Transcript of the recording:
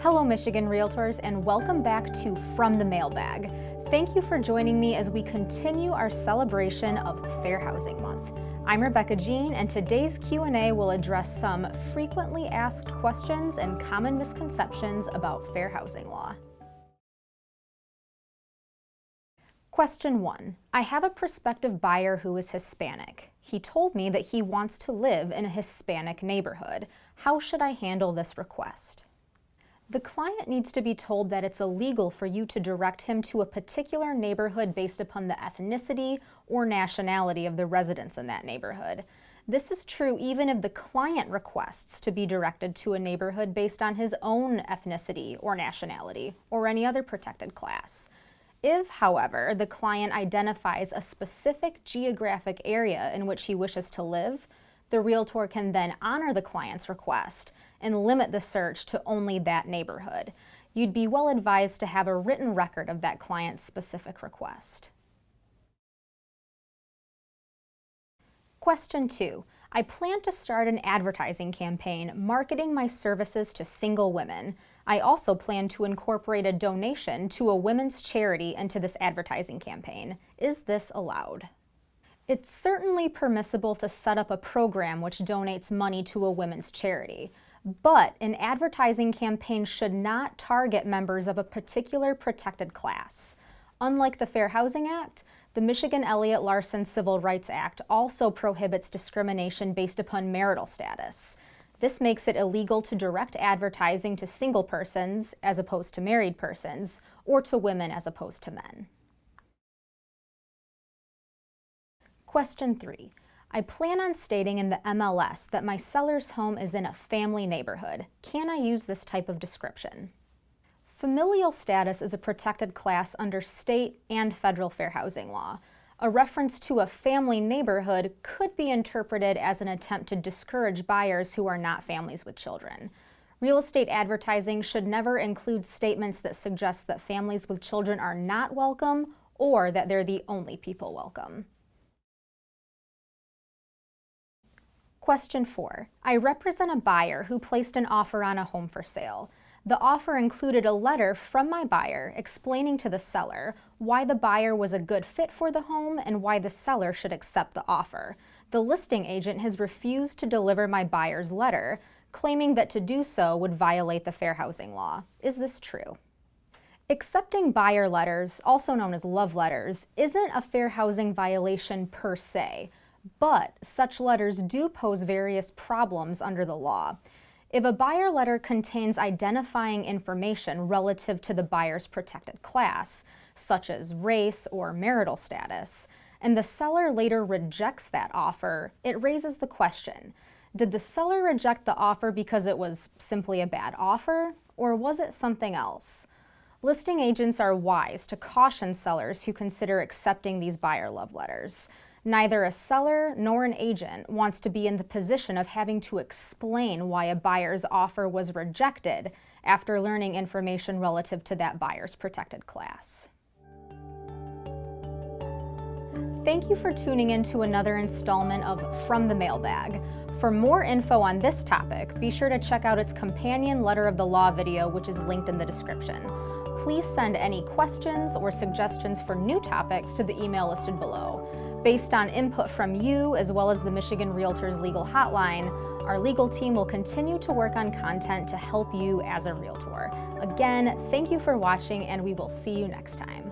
Hello, Michigan Realtors, and welcome back to From the Mailbag. Thank you for joining me as we continue our celebration of Fair Housing Month. I'm Rebecca Jean, and today's Q&A will address some frequently asked questions and common misconceptions about fair housing law. Question 1. I have a prospective buyer who is Hispanic. He told me that he wants to live in a Hispanic neighborhood. How should I handle this request? The client needs to be told that it's illegal for you to direct him to a particular neighborhood based upon the ethnicity or nationality of the residents in that neighborhood. This is true even if the client requests to be directed to a neighborhood based on his own ethnicity or nationality or any other protected class. If, however, the client identifies a specific geographic area in which he wishes to live, the realtor can then honor the client's request and limit the search to only that neighborhood. You'd be well advised to have a written record of that client's specific request. Question 2. I plan to start an advertising campaign marketing my services to single women. I also plan to incorporate a donation to a women's charity into this advertising campaign. Is this allowed? It's certainly permissible to set up a program which donates money to a women's charity, but an advertising campaign should not target members of a particular protected class. Unlike the Fair Housing Act, the Michigan Elliott-Larsen Civil Rights Act also prohibits discrimination based upon marital status. This makes it illegal to direct advertising to single persons as opposed to married persons, or to women as opposed to men. Question 3. I plan on stating in the MLS that my seller's home is in a family neighborhood. Can I use this type of description? Familial status is a protected class under state and federal fair housing law. A reference to a family neighborhood could be interpreted as an attempt to discourage buyers who are not families with children. Real estate advertising should never include statements that suggest that families with children are not welcome or that they're the only people welcome. Question 4. I represent a buyer who placed an offer on a home for sale. The offer included a letter from my buyer explaining to the seller why the buyer was a good fit for the home and why the seller should accept the offer. The listing agent has refused to deliver my buyer's letter, claiming that to do so would violate the fair housing law. Is this true? Accepting buyer letters, also known as love letters, isn't a fair housing violation per se, but such letters do pose various problems under the law. If a buyer letter contains identifying information relative to the buyer's protected class, such as race or marital status, and the seller later rejects that offer, it raises the question, did the seller reject the offer because it was simply a bad offer, or was it something else? Listing agents are wise to caution sellers who consider accepting these buyer love letters. Neither a seller nor an agent wants to be in the position of having to explain why a buyer's offer was rejected after learning information relative to that buyer's protected class. Thank you for tuning in to another installment of From the Mailbag. For more info on this topic, be sure to check out its companion Letter of the Law video, which is linked in the description. Please send any questions or suggestions for new topics to the email listed below. Based on input from you, as well as the Michigan Realtors Legal Hotline, our legal team will continue to work on content to help you as a realtor. Again, thank you for watching, and we will see you next time.